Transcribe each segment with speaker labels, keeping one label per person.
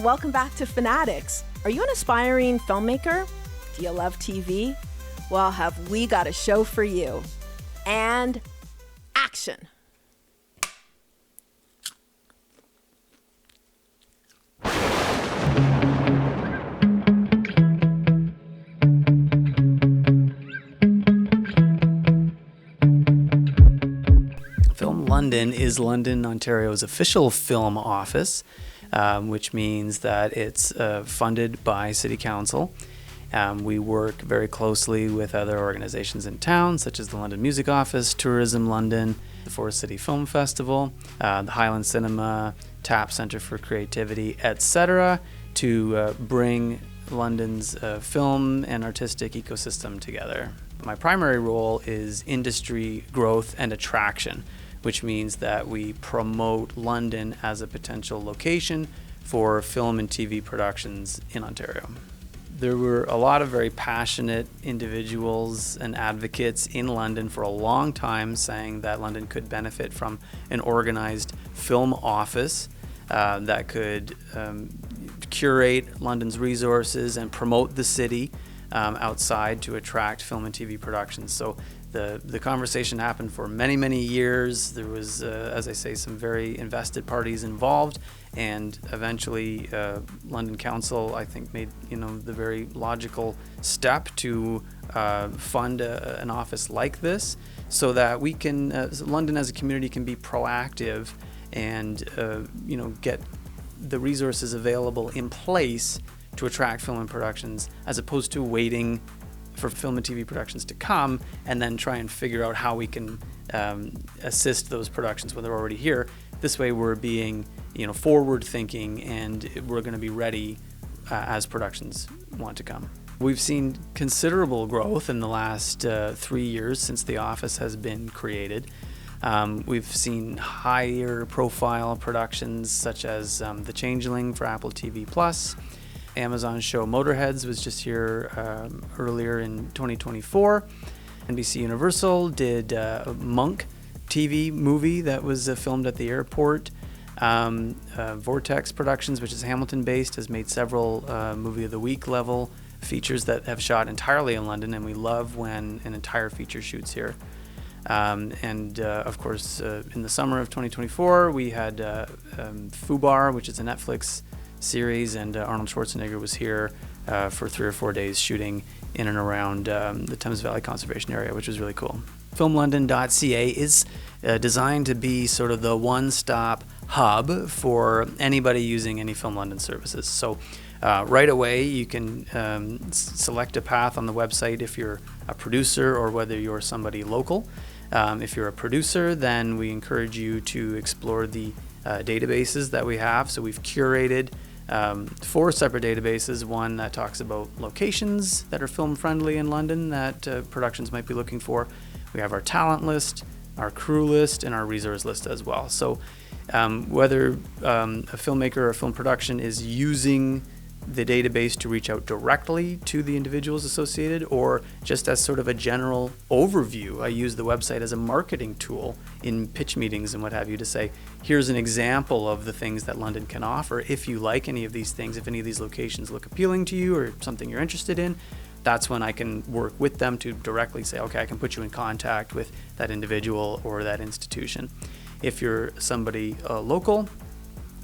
Speaker 1: welcome back to FANatics. Are you an aspiring filmmaker? Do you love TV? Well, have we got a show for you. And action.
Speaker 2: Film London is London, Ontario's official film office, which means that it's funded by City Council. We work very closely with other organizations in town, such as the London Music Office, Tourism London, the Forest City Film Festival, the Highland Cinema, TAP Centre for Creativity, etc., to bring London's film and artistic ecosystem together. My primary role is industry growth and attraction, which means that we promote London as a potential location for film and TV productions in Ontario. There were a lot of very passionate individuals and advocates in London for a long time saying that London could benefit from an organized film office that could curate London's resources and promote the city outside to attract film and TV productions. So the conversation happened for many, many years. There was, as I say, some very invested parties involved, and eventually London Council, I think, made the very logical step to fund an office like this, so that we can, London as a community can be proactive and get the resources available in place to attract film and productions, as opposed to waiting for film and TV productions to come and then try and figure out how we can assist those productions when they're already here. This way we're being forward thinking, and we're going to be ready as productions want to come. We've seen considerable growth in the last 3 years since the office has been created. We've seen higher profile productions such as The Changeling for Apple TV+. Amazon's show Motorheads was just here earlier in 2024. NBC Universal did a Monk TV movie that was filmed at the airport. Vortex Productions, which is Hamilton-based, has made several Movie of the Week level features that have shot entirely in London, and we love when an entire feature shoots here. Of course, in the summer of 2024, we had Fubar, which is a Netflix series, and Arnold Schwarzenegger was here for 3 or 4 days shooting in and around the Thames Valley Conservation Area, which was really cool. FilmLondon.ca is designed to be sort of the one-stop hub for anybody using any Film London services. So right away you can select a path on the website if you're a producer or whether you're somebody local. If you're a producer, then we encourage you to explore the databases that we have. So we've curated 4 separate databases, one that talks about locations that are film friendly in London that productions might be looking for. We have our talent list, our crew list, and our resource list as well. So whether a filmmaker or a film production is using the database to reach out directly to the individuals associated, or just as sort of a general overview. I use the website as a marketing tool in pitch meetings and what have you to say, here's an example of the things that London can offer. If you like any of these things, if any of these locations look appealing to you or something you're interested in, that's when I can work with them to directly say, okay, I can put you in contact with that individual or that institution. If you're somebody local,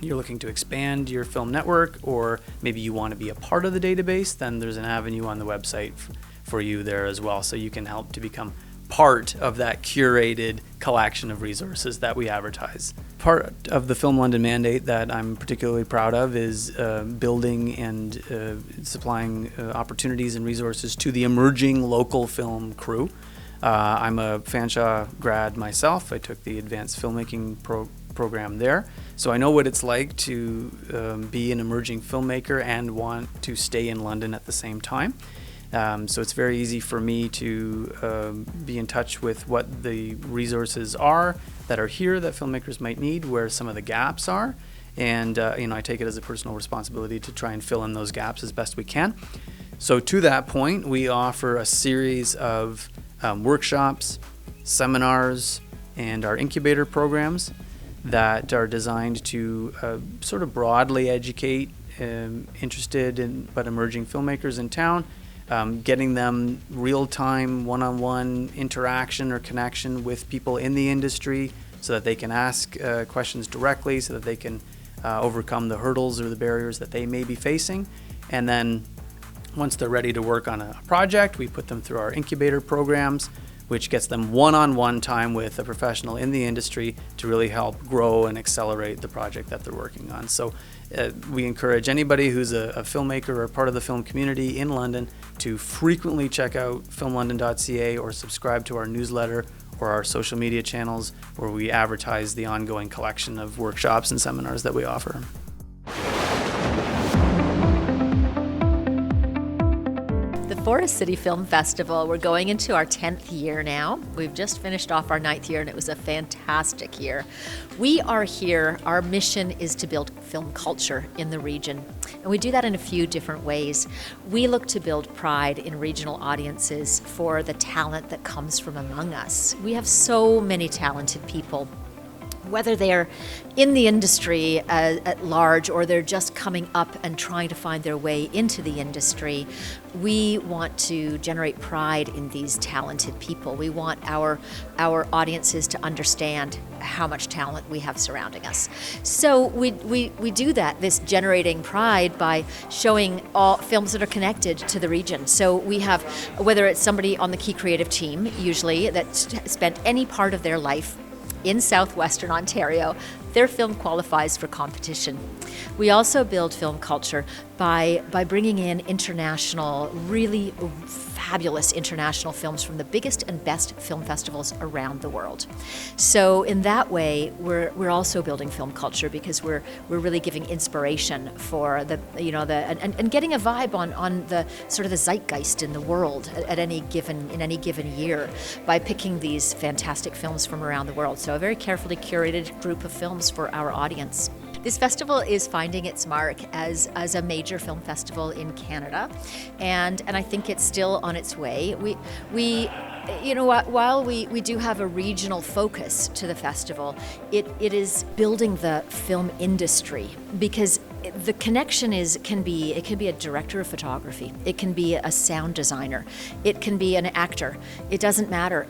Speaker 2: you're looking to expand your film network, or maybe you want to be a part of the database, then there's an avenue on the website for you there as well. So you can help to become part of that curated collection of resources that we advertise. Part of the Film London mandate that I'm particularly proud of is building and supplying opportunities and resources to the emerging local film crew. I'm a Fanshawe grad myself. I took the advanced filmmaking program there. So I know what it's like to be an emerging filmmaker and want to stay in London at the same time. So it's very easy for me to be in touch with what the resources are that are here that filmmakers might need, where some of the gaps are. And I take it as a personal responsibility to try and fill in those gaps as best we can. So to that point, we offer a series of workshops, seminars, and our incubator programs that are designed to sort of broadly educate interested but emerging filmmakers in town, getting them real-time, one-on-one interaction or connection with people in the industry so that they can ask questions directly, so that they can overcome the hurdles or the barriers that they may be facing. And then once they're ready to work on a project, we put them through our incubator programs, which gets them one-on-one time with a professional in the industry to really help grow and accelerate the project that they're working on. So we encourage anybody who's a filmmaker or part of the film community in London to frequently check out filmlondon.ca or subscribe to our newsletter or our social media channels, where we advertise the ongoing collection of workshops and seminars that we offer.
Speaker 3: Forest City Film Festival. We're going into our 10th year now. We've just finished off our 9th year, and it was a fantastic year. We are here, our mission is to build film culture in the region, and we do that in a few different ways. We look to build pride in regional audiences for the talent that comes from among us. We have so many talented people, whether they're in the industry at large or they're just coming up and trying to find their way into the industry. We want to generate pride in these talented people. We want our audiences to understand how much talent we have surrounding us. So we do that, this generating pride, by showing all films that are connected to the region. So we have, whether it's somebody on the key creative team, usually, that's spent any part of their life in southwestern Ontario, their film qualifies for competition. We also build film culture by bringing in international, really fabulous international films from the biggest and best film festivals around the world. So in that way, we're also building film culture, because we're really giving inspiration for the and getting a vibe on the sort of the zeitgeist in the world in any given year by picking these fantastic films from around the world. So a very carefully curated group of films for our audience. This festival is finding its mark as a major film festival in Canada, and I think it's still on its way. While we do have a regional focus to the festival, it is building the film industry, because the connection can be a director of photography, it can be a sound designer, it can be an actor. It doesn't matter.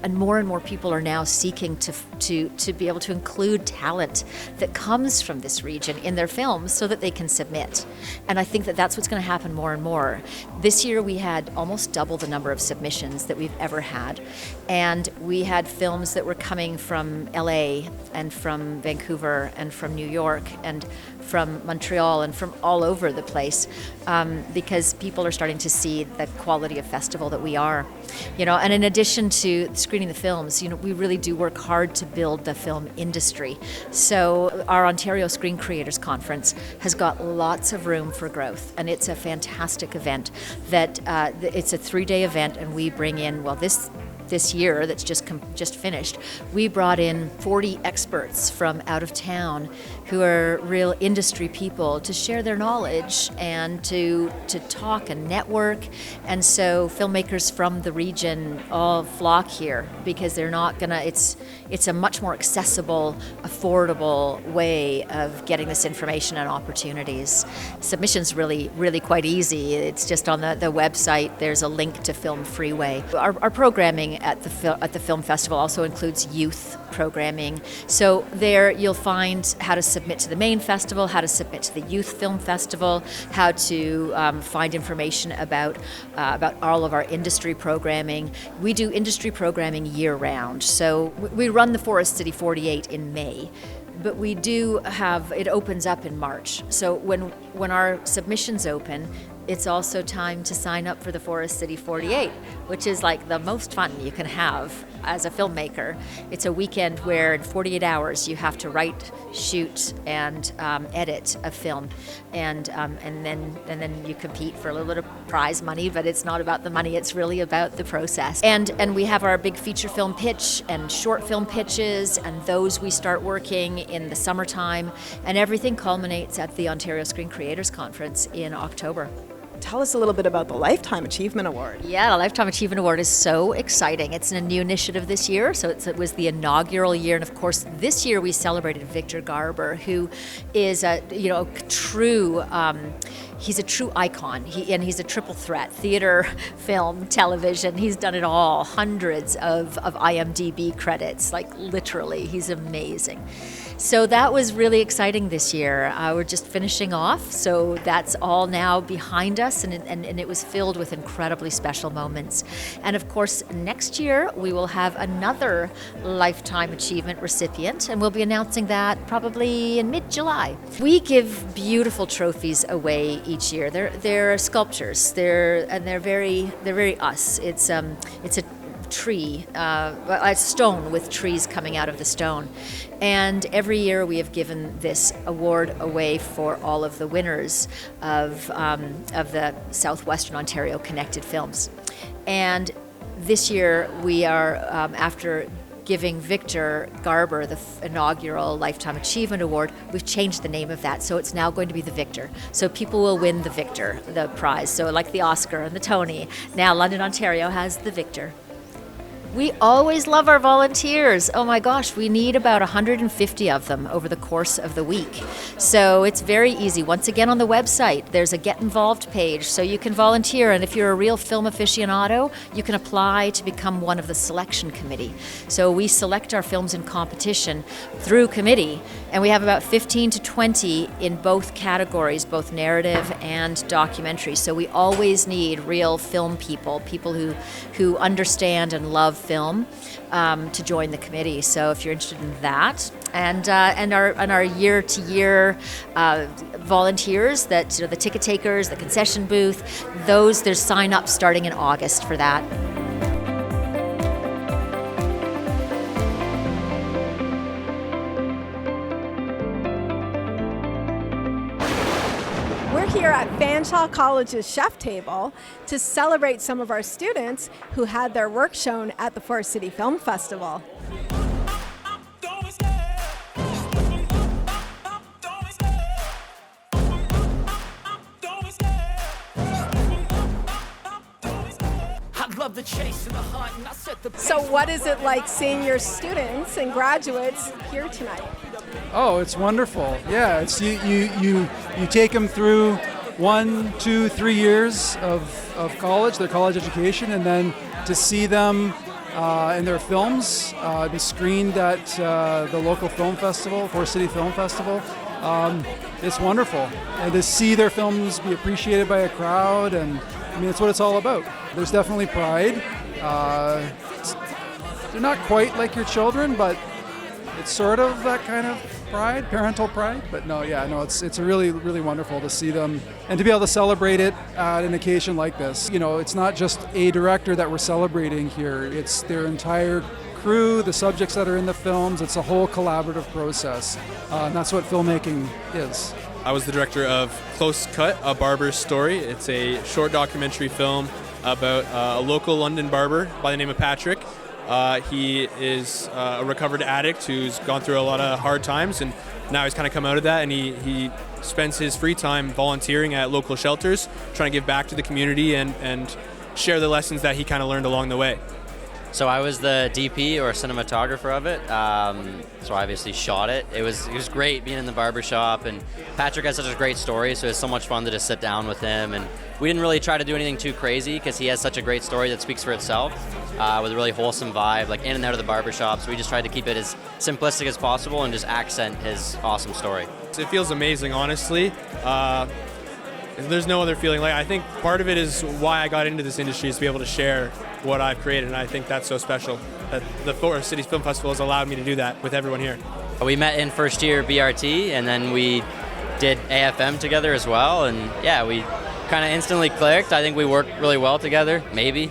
Speaker 3: And more people are now seeking to be able to include talent that comes from this region in their films so that they can submit. And I think that that's what's going to happen more and more. This year we had almost double the number of submissions that we've ever had. And we had films that were coming from LA and from Vancouver and from New York and from Montreal and from all over the place, because people are starting to see the quality of festival that we are. And in addition to screening the films, we really do work hard to build the film industry. So our Ontario Screen Creators Conference has got lots of room for growth, and it's a fantastic event. It's a 3-day event, and we bring in, this year that's just finished, we brought in 40 experts from out of town who are real industry people to share their knowledge and to talk and network. And so filmmakers from the region all flock here, because they're not gonna, it's a much more accessible, affordable way of getting this information and opportunities. Submission's really quite easy. It's just on the website. There's a link to Film Freeway. Our programming at the film festival also includes youth programming. So there you'll find how to submit to the main festival, how to submit to the youth film festival, how to find information about all of our industry programming. We do industry programming year-round. So we run the Forest City 48 in May, but we do have, it opens up in March. So when our submissions open, it's also time to sign up for the Forest City 48, which is like the most fun you can have as a filmmaker. It's a weekend where in 48 hours you have to write, shoot, and edit a film, and then you compete for a little bit of prize money. But it's not about the money; it's really about the process. And we have our big feature film pitch and short film pitches, and those we start working in the summertime, and everything culminates at the Ontario Screen Creators Conference in October.
Speaker 1: tell us a little bit about the Lifetime Achievement Award.
Speaker 3: Yeah, the Lifetime Achievement Award is so exciting. It's a new initiative this year, so it was the inaugural year, and of course, this year we celebrated Victor Garber, who is a true. He's a true icon, he's a triple threat: theater, film, television. He's done it all. Hundreds of IMDb credits, like literally. He's amazing. So that was really exciting this year. We're just finishing off, so that's all now behind us, and it was filled with incredibly special moments. And of course, next year we will have another Lifetime Achievement recipient, and we'll be announcing that probably in mid-July. We give beautiful trophies away each year. They're sculptures. They're very us. It's a tree, a stone with trees coming out of the stone. And every year we have given this award away for all of the winners of the Southwestern Ontario Connected Films. And this year we are, after giving Victor Garber the inaugural Lifetime Achievement Award, we've changed the name of that, so it's now going to be the Victor. So people will win the Victor, the prize. So like the Oscar and the Tony, now London, Ontario has the Victor. We always love our volunteers. Oh my gosh, we need about 150 of them over the course of the week. So it's very easy. Once again, on the website, there's a Get Involved page, so you can volunteer. And if you're a real film aficionado, you can apply to become one of the selection committee. So we select our films in competition through committee, and we have about 15 to 20 in both categories, both narrative and documentary. So we always need real film people who understand and love film, to join the committee. So if you're interested in that, and our year-to-year volunteers, that the ticket takers, the concession booth, there's sign-up starting in August for that.
Speaker 1: We're here at Fanshawe College's chef table to celebrate some of our students who had their work shown at the Forest City Film Festival. So what is it like seeing your students and graduates here tonight?
Speaker 4: Oh, it's wonderful. Yeah, it's you take them through 1, 2, 3 years of college, their college education, and then to see them in their films be screened at the local film festival, Forest City Film Festival. It's wonderful. And to see their films be appreciated by a crowd, and I mean, it's what it's all about. There's definitely pride. They're not quite like your children, but it's sort of that kind of pride, parental pride. But it's really, really wonderful to see them and to be able to celebrate it at an occasion like this. You know, it's not just a director that we're celebrating here. It's their entire crew, the subjects that are in the films. It's a whole collaborative process. And that's what filmmaking is.
Speaker 5: I was the director of Close Cut, a Barber's Story. It's a short documentary film about a local London barber by the name of Patrick. He is a recovered addict who's gone through a lot of hard times, and now he's kind of come out of that, and he spends his free time volunteering at local shelters, trying to give back to the community and share the lessons that he kind of learned along the way.
Speaker 6: So I was the DP or cinematographer of it, so I obviously shot it. It was great being in the barbershop, and Patrick has such a great story, so it was so much fun to just sit down with him. And we didn't really try to do anything too crazy because he has such a great story that speaks for itself, with a really wholesome vibe, like in and out of the barbershop. So we just tried to keep it as simplistic as possible and just accent his awesome story.
Speaker 5: It feels amazing, honestly. There's no other feeling. Like, I think part of it is why I got into this industry, is to be able to share what I've created, and I think that's so special that the Forest City Film Festival has allowed me to do that with everyone here.
Speaker 6: We met in first year BRT, and then we did AFM together as well, and yeah, we kind of instantly clicked. I think we worked really well together, maybe.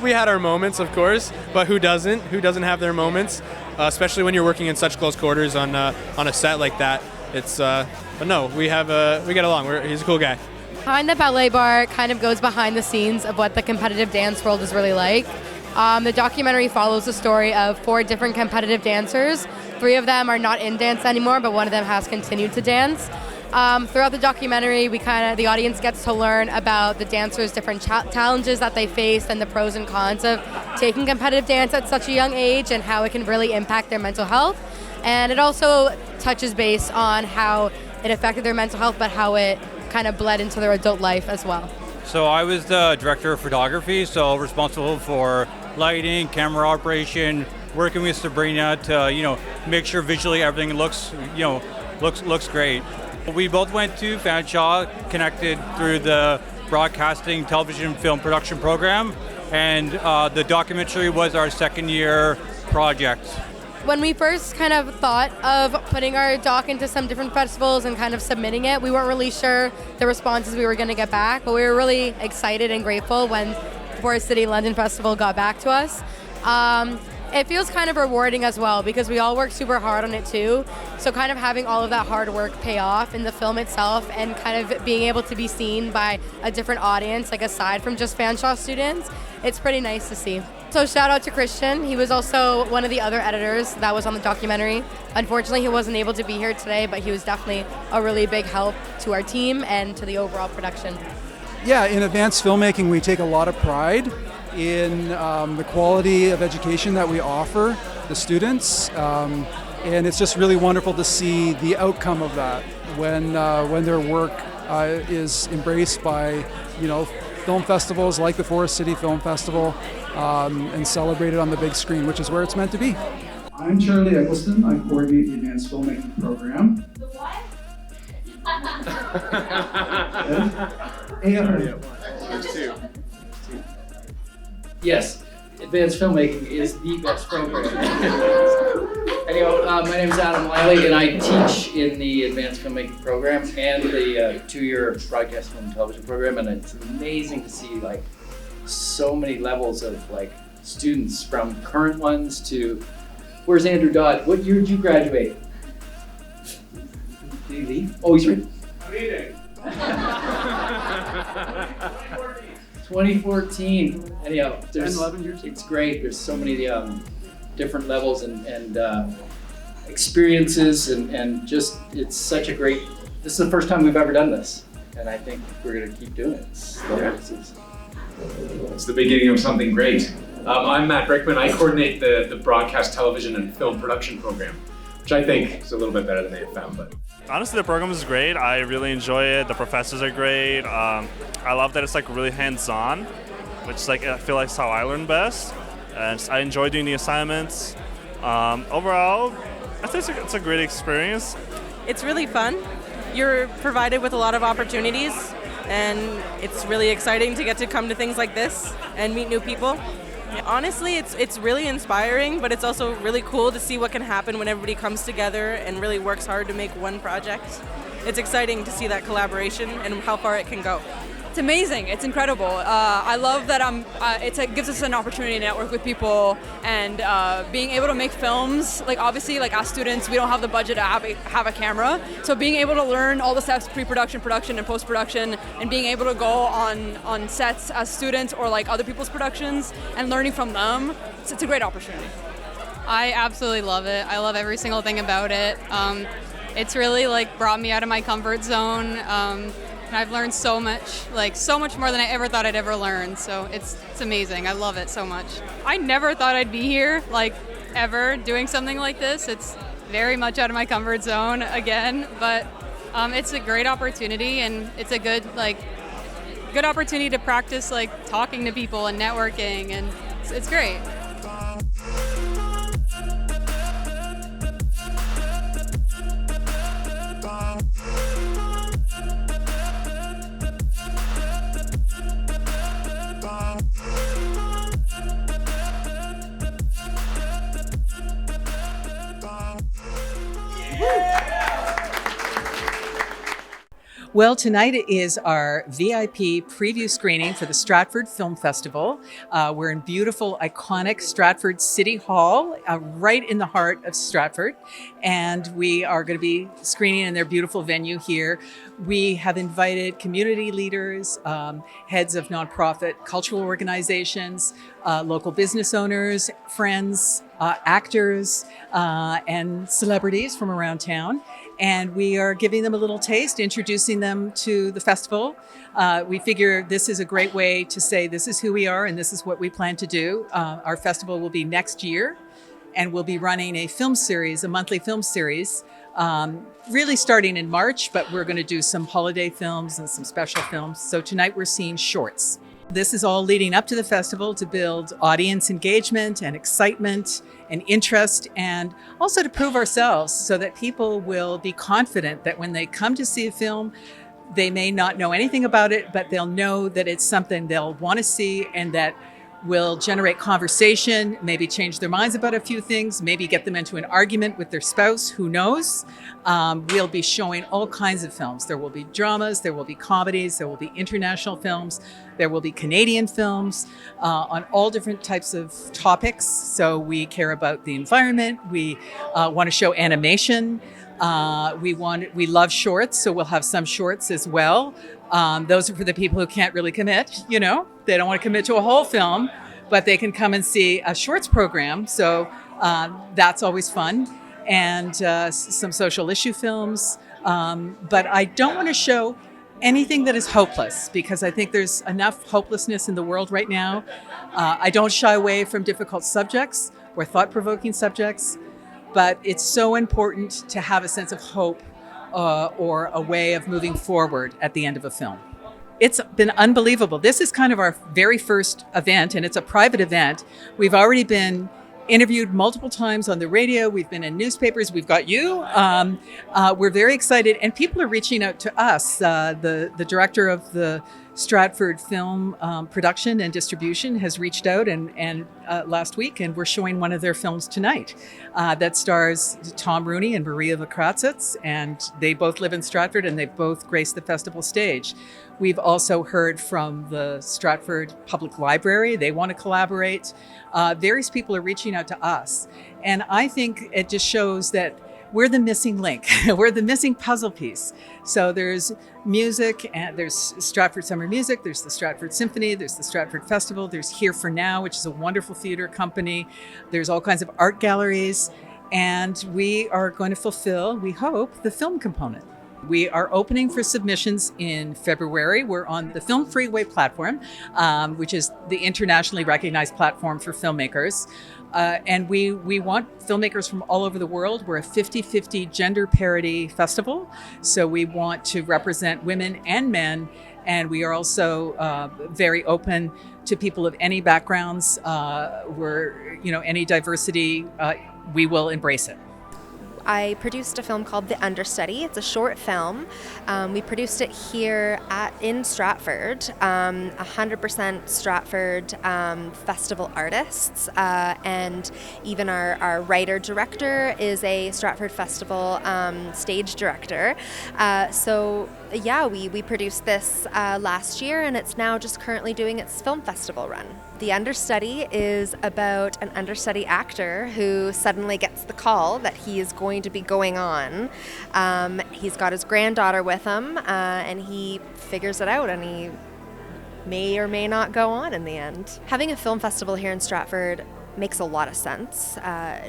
Speaker 5: We had our moments, of course, but who doesn't? Who doesn't have their moments? Especially when you're working in such close quarters on a set like that. It's but no, we get along. He's a cool guy.
Speaker 7: Behind the Ballet Bar kind of goes behind the scenes of what the competitive dance world is really like. The documentary follows the story of 4 different competitive dancers. 3 of them are not in dance anymore, but one of them has continued to dance. Throughout the documentary, the audience gets to learn about the dancers' different challenges that they face and the pros and cons of taking competitive dance at such a young age and how it can really impact their mental health. And it also touches base on how it affected their mental health, but how it kind of bled into their adult life as well.
Speaker 8: So I was the director of photography, so responsible for lighting, camera operation, working with Sabrina to, make sure visually everything looks great. We both went to Fanshawe, connected through the broadcasting, television, film production program, and the documentary was our second year project.
Speaker 7: When we first kind of thought of putting our doc into some different festivals and kind of submitting it, we weren't really sure the responses we were going to get back, but we were really excited and grateful when the Forest City London Festival got back to us. It feels kind of rewarding as well because we all worked super hard on it too. So kind of having all of that hard work pay off in the film itself and kind of being able to be seen by a different audience, like aside from just Fanshawe students, it's pretty nice to see. So shout out to Christian. He was also one of the other editors that was on the documentary. Unfortunately, he wasn't able to be here today, but he was definitely a really big help to our team and to the overall production.
Speaker 4: Yeah, in advanced filmmaking, we take a lot of pride in the quality of education that we offer the students, and it's just really wonderful to see the outcome of that when their work is embraced by film festivals like the Forest City Film Festival and celebrated on the big screen, which is where it's meant to be. I'm Charlie Eggleston. I coordinate the advanced filmmaking program. The what?
Speaker 9: Yes, advanced filmmaking is the best program. Anyway, my name is Adam Wiley, and I teach in the advanced filmmaking program and the two-year broadcast film and television program, and it's amazing to see so many levels of students, from current ones to, where's Andrew Dodd? What year did you graduate? Did he leave? Oh, he's right. I'm leaving. 2014. Anyhow, 11 years. It's great. There's so many different levels and experiences, and just it's such a great. This is the first time we've ever done this, and I think we're gonna keep doing it.
Speaker 10: It's the beginning of something great. I'm Matt Brickman. I coordinate the broadcast television and film production program, which I think is a little bit better than AFM, but.
Speaker 11: Honestly, the program is great. I really enjoy it. The professors are great. I love that it's really hands-on, which I feel like is how I learn best. And I enjoy doing the assignments. Overall, I think it's a great experience.
Speaker 12: It's really fun. You're provided with a lot of opportunities, and it's really exciting to get to come to things like this and meet new people. Honestly, it's really inspiring, but it's also really cool to see what can happen when everybody comes together and really works hard to make one project. It's exciting to see that collaboration and how far it can go.
Speaker 13: It's amazing. It's incredible. I love that it gives us an opportunity to network with people and being able to make films. Obviously, as students, we don't have the budget to have a camera. So being able to learn all the steps, pre-production, production, and post-production, and being able to go on sets as students or other people's productions and learning from them, it's a great opportunity.
Speaker 14: I absolutely love it. I love every single thing about it. It's really brought me out of my comfort zone. I've learned so much more than I ever thought I'd ever learn. So it's amazing. I love it so much. I never thought I'd be here, ever, doing something like this. It's very much out of my comfort zone again, but it's a great opportunity, and it's a good opportunity to practice talking to people and networking, and it's great.
Speaker 15: Well, tonight is our VIP preview screening for the Stratford Film Festival. We're in beautiful, iconic Stratford City Hall, right in the heart of Stratford. And we are going to be screening in their beautiful venue here. We have invited community leaders, heads of nonprofit cultural organizations, local business owners, friends, actors, and celebrities from around town. and we are giving them a little taste, introducing them to the festival. We figure this is a great way to say this is who we are and this is what we plan to do. Our festival will be next year, and we'll be running a film series, a monthly film series, really starting in March, but we're going to do some holiday films and some special films. So tonight we're seeing shorts. This is all leading up to the festival to build audience engagement and excitement and interest, and also to prove ourselves so that people will be confident that when they come to see a film, they may not know anything about it, but they'll know that it's something they'll want to see and that will generate conversation, maybe change their minds about a few things, maybe get them into an argument with their spouse, who knows. We'll be showing all kinds of films. There will be dramas, there will be comedies, there will be international films, there will be Canadian films on all different types of topics. So we care about the environment, we want to show animation, we love shorts, so we'll have some shorts as well. Those are for the people who can't really commit, they don't want to commit to a whole film, but they can come and see a shorts program. So that's always fun. And some social issue films. But I don't want to show anything that is hopeless, because I think there's enough hopelessness in the world right now. I don't shy away from difficult subjects or thought-provoking subjects, but it's so important to have a sense of hope or a way of moving forward at the end of a film. It's been unbelievable. This is kind of our very first event, and it's a private event. We've already been interviewed multiple times on the radio. We've been in newspapers. We've got you. We're very excited, and people are reaching out to us. The director of the Stratford film production and distribution has reached out and last week, and we're showing one of their films tonight that stars Tom Rooney and Maria Vakratsits, and they both live in Stratford and they both graced the festival stage. We've also heard from the Stratford Public Library. They want to collaborate. Various people are reaching out to us, and I think it just shows that we're the missing link. We're the missing puzzle piece. So there's music, and there's Stratford Summer Music, there's the Stratford Symphony, there's the Stratford Festival, there's Here for Now, which is a wonderful theater company. There's all kinds of art galleries, and we are going to fulfill, we hope, the film component. We are opening for submissions in February. We're on the Film Freeway platform, which is the internationally recognized platform for filmmakers. And we want filmmakers from all over the world. We're a 50-50 gender parity festival. So we want to represent women and men. And we are also very open to people of any backgrounds. Any diversity, we will embrace it.
Speaker 16: I produced a film called The Understudy. It's a short film. We produced it here in Stratford, 100% Stratford festival artists, and even our writer-director is a Stratford Festival stage director. We produced this last year, and it's now just currently doing its film festival run. The Understudy is about an understudy actor who suddenly gets the call that he is going to be going on. He's got his granddaughter with him, and he figures it out, and he may or may not go on in the end. Having a film festival here in Stratford makes a lot of sense,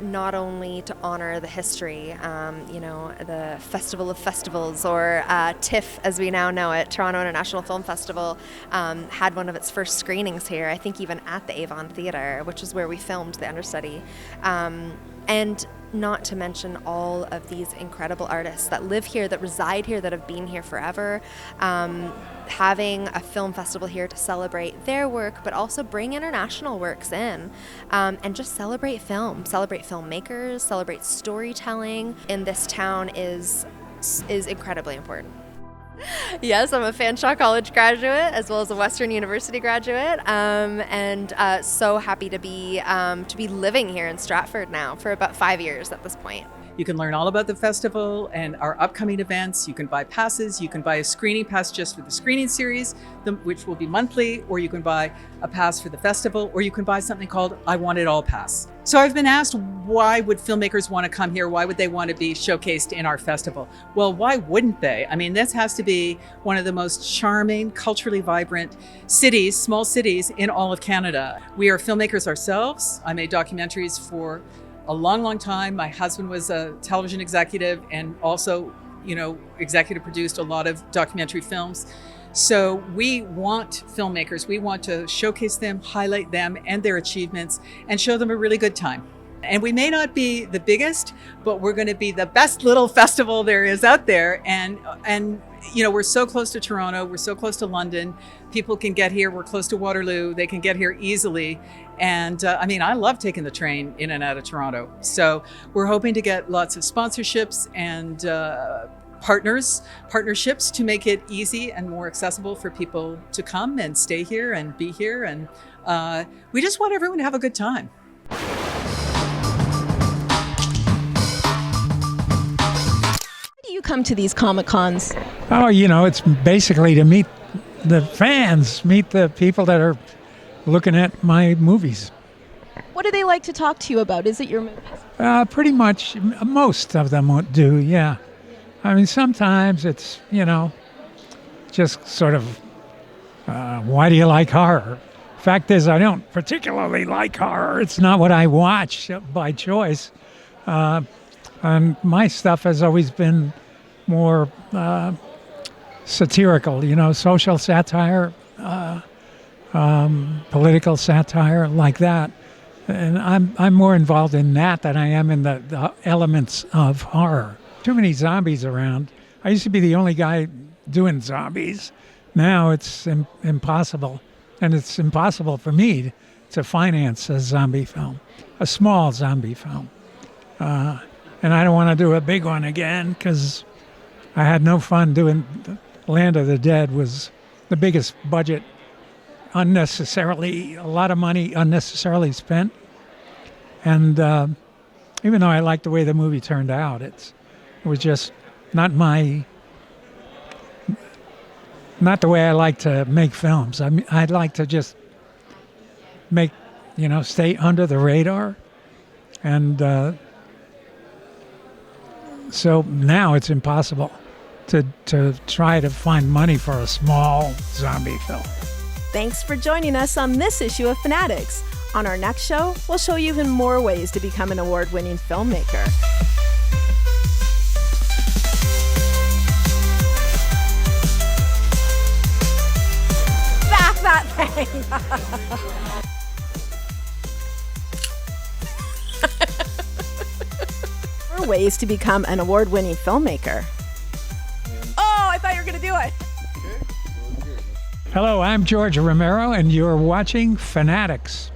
Speaker 16: not only to honor the history, the Festival of Festivals, or TIFF as we now know it, Toronto International Film Festival, had one of its first screenings here, I think even at the Avon Theatre, which is where we filmed The Understudy. And not to mention all of these incredible artists that live here, that reside here, that have been here forever. Having a film festival here to celebrate their work, but also bring international works in, and just celebrate film, celebrate filmmakers, celebrate storytelling in this town is incredibly important. Yes, I'm a Fanshawe College graduate as well as a Western University graduate, and so happy to be living here in Stratford now for about 5 years at this point.
Speaker 15: You can learn all about the festival and our upcoming events. You can buy passes. You can buy a screening pass just for the screening series, which will be monthly, or you can buy a pass for the festival, or you can buy something called I Want It All Pass. So I've been asked, why would filmmakers want to come here? Why would they want to be showcased in our festival? Well, why wouldn't they? I mean, this has to be one of the most charming, culturally vibrant cities, small cities in all of Canada. We are filmmakers ourselves. I made documentaries for a long, long time. My husband was a television executive and also, executive produced a lot of documentary films. So we want filmmakers, we want to showcase them, highlight them and their achievements, and show them a really good time. And we may not be the biggest, but we're going to be the best little festival there is out there. And we're so close to Toronto, we're so close to London. People can get here, we're close to Waterloo, they can get here easily. And I love taking the train in and out of Toronto. So we're hoping to get lots of sponsorships and partnerships to make it easy and more accessible for people to come and stay here and be here. And we just want everyone to have a good time.
Speaker 1: You come to these Comic-Cons?
Speaker 17: Oh, it's basically to meet the fans, meet the people that are looking at my movies.
Speaker 1: What do they like to talk to you about? Is it your movies?
Speaker 17: Pretty much, most of them do, yeah. Sometimes it's, just sort of, why do you like horror? Fact is, I don't particularly like horror. It's not what I watch by choice. And my stuff has always been more satirical, social satire, political satire, like that. And I'm more involved in that than I am in the elements of horror. Too many zombies around. I used to be the only guy doing zombies. Now it's impossible. And it's impossible for me to finance a zombie film, a small zombie film. And I don't want to do a big one again because I had no fun doing Land of the Dead. Was the biggest budget, unnecessarily, a lot of money unnecessarily spent. And even though I liked the way the movie turned out, it was just not the way I like to make films. I'd like to just make, stay under the radar. And so now it's impossible to try to find money for a small zombie film.
Speaker 1: Thanks for joining us on this issue of FANatics. On our next show, we'll show you even more ways to become an award-winning filmmaker. Back that thing! Ways to become an award-winning filmmaker. Oh, I thought you were going to do it.
Speaker 17: Hello, I'm George Romero, and you're watching FANatics.